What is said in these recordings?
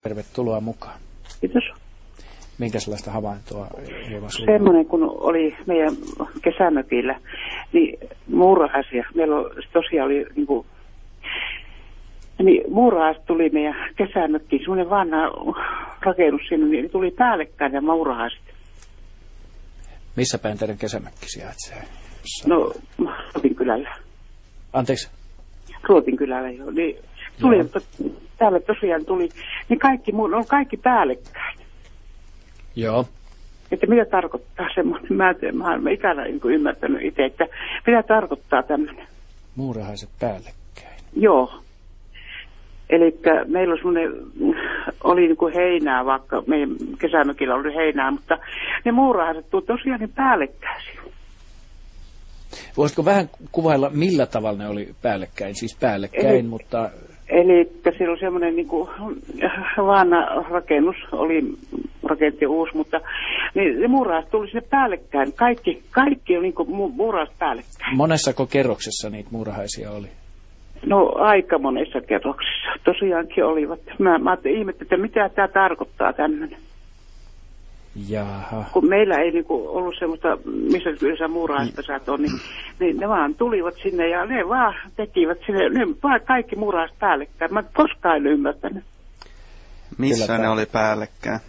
Tervetuloa mukaan. Kiitos. Minkälaista havaintoa Eeva sinulla? Semmoinen, kun oli meidän kesämökillä, niin muurahaiset, meillä tosiaan oli niin muurahaiset tuli meidän kesämökkiin, semmoinen vanha rakennus sinne, niin tuli päällekkäin ja muurahaiset. Missä päin teidän kesämökki sijaitsee? No, Ruotinkylällä. Anteeksi? Ruotinkylällä, joo. Niin tuli, täällä tosiaan tuli, niin kaikki päällekkäin. Joo. Että mitä tarkoittaa semmoinen, mä en ikänä ymmärtänyt itse, että mitä tarkoittaa tämmöinen. Muurahaiset päällekkäin. Joo. Eli meillä on semmoinen, oli niin kuin heinää, vaikka meidän kesämökillä oli heinää, mutta ne muurahaiset tuli tosiaan niin päällekkäisiä. Voisitko vähän kuvailla, millä tavalla ne oli päällekkäin? Siis päällekkäin, mutta... Eli siellä oli semmoinen niin kuin vanha rakennus, oli rakentti uusi, mutta niin ne muurahaiset tuli sinne päällekkäin. Kaikki on niin kuin muurahaiset päällekkäin. Monessako kerroksessa niitä muurahaisia oli? No aika monessa kerroksessa. Tosiaankin olivat. Mä ihmettelin, että mitä tämä tarkoittaa tämmöinen. Jaha. Kun meillä ei niinku ollut semmoista, missä yleensä muurahaispesät on, niin ne vaan tulivat sinne ja ne vaan tekivät sinne, ne vaan kaikki muurahaiset päällekkäin. Mä koskaan en ymmärtänyt. Missä ne oli päällekkäin?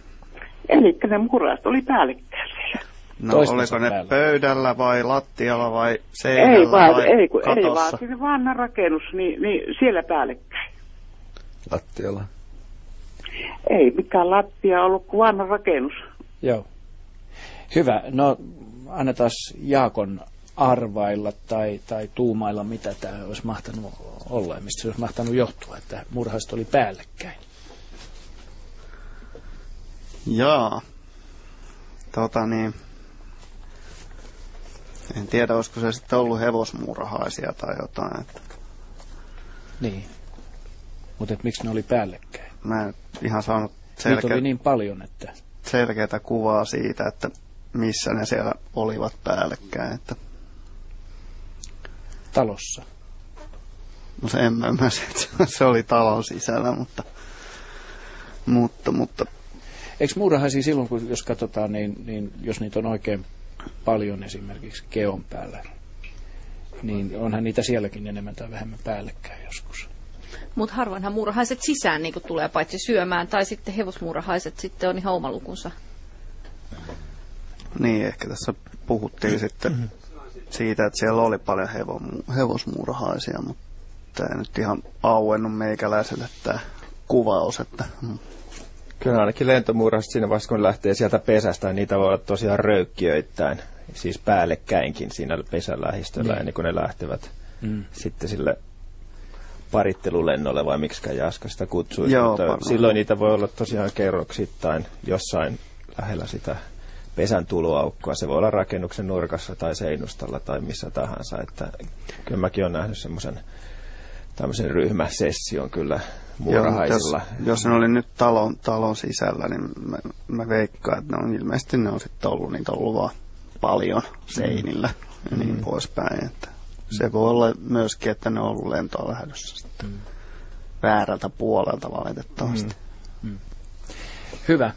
Eli ne muurahaiset oli päällekkäin siellä. No Toistensa oliko ne päällä. Pöydällä vai lattialla vai seinällä Ei katossa? vaan siinä vanha rakennus, niin siellä päällekkäin. Lattialla. Ei mikään lattia ollut kuin vanha rakennus. Joo. Hyvä. No annetaan Jaakon arvailla tai tuumailla, mitä tämä olisi mahtanut olla ja mistä se olisi mahtanut johtua, että murhaiset oli päällekkäin. Jaa. En tiedä, olisiko se sitten ollut hevosmuurahaisia tai jotain. Että Niin. Mutta miksi ne oli päällekkäin? mä en ihan saanut Niitä oli niin paljon, että... selkeätä kuvaa siitä, että missä ne siellä olivat päällekkäin. Että Talossa. no se en mä ymmärrä, että se oli talon sisällä, mutta Eikö muurahaisia silloin, kun jos katsotaan, niin jos niitä on oikein paljon esimerkiksi keon päällä, niin onhan niitä sielläkin enemmän tai vähemmän päällekkäin joskus. Mutta harvoinhan muurahaiset sisään niin tulee paitsi syömään, tai sitten hevosmuurahaiset sitten on ihan oma lukunsa. niin ehkä tässä puhuttiin sitten siitä, että siellä oli paljon hevosmuurahaisia, mutta ei nyt ihan auennut meikäläiselle tämä kuvaus, että Kyllä ainakin lentomuurahaiset siinä vaiheessa, kun ne lähtee sieltä pesästä, niitä voi olla tosiaan röykkiöittäin, siis päällekkäinkin siinä pesän lähistöllä, ennen kuin ne lähtevät sitten sille parittelulennolle, vai miksikään Jaska sitä kutsuisi. Joo, mutta silloin niitä voi olla tosiaan kerroksittain jossain lähellä sitä pesän tuloaukkoa. Se voi olla rakennuksen nurkassa tai seinustalla tai missä tahansa. Että kyllä mäkin olen nähnyt tämmöisen ryhmäsession kyllä muurahaisilla. Jos ne oli nyt talon sisällä, niin mä veikkaan, että ilmeisesti ne on sitten ollut, niitä on ollut vaan paljon seinillä ja niin poispäin. Että se voi olla myöskin, että ne on ollut lentoa lähdössä sitten väärältä puolelta valitettavasti. Hyvä.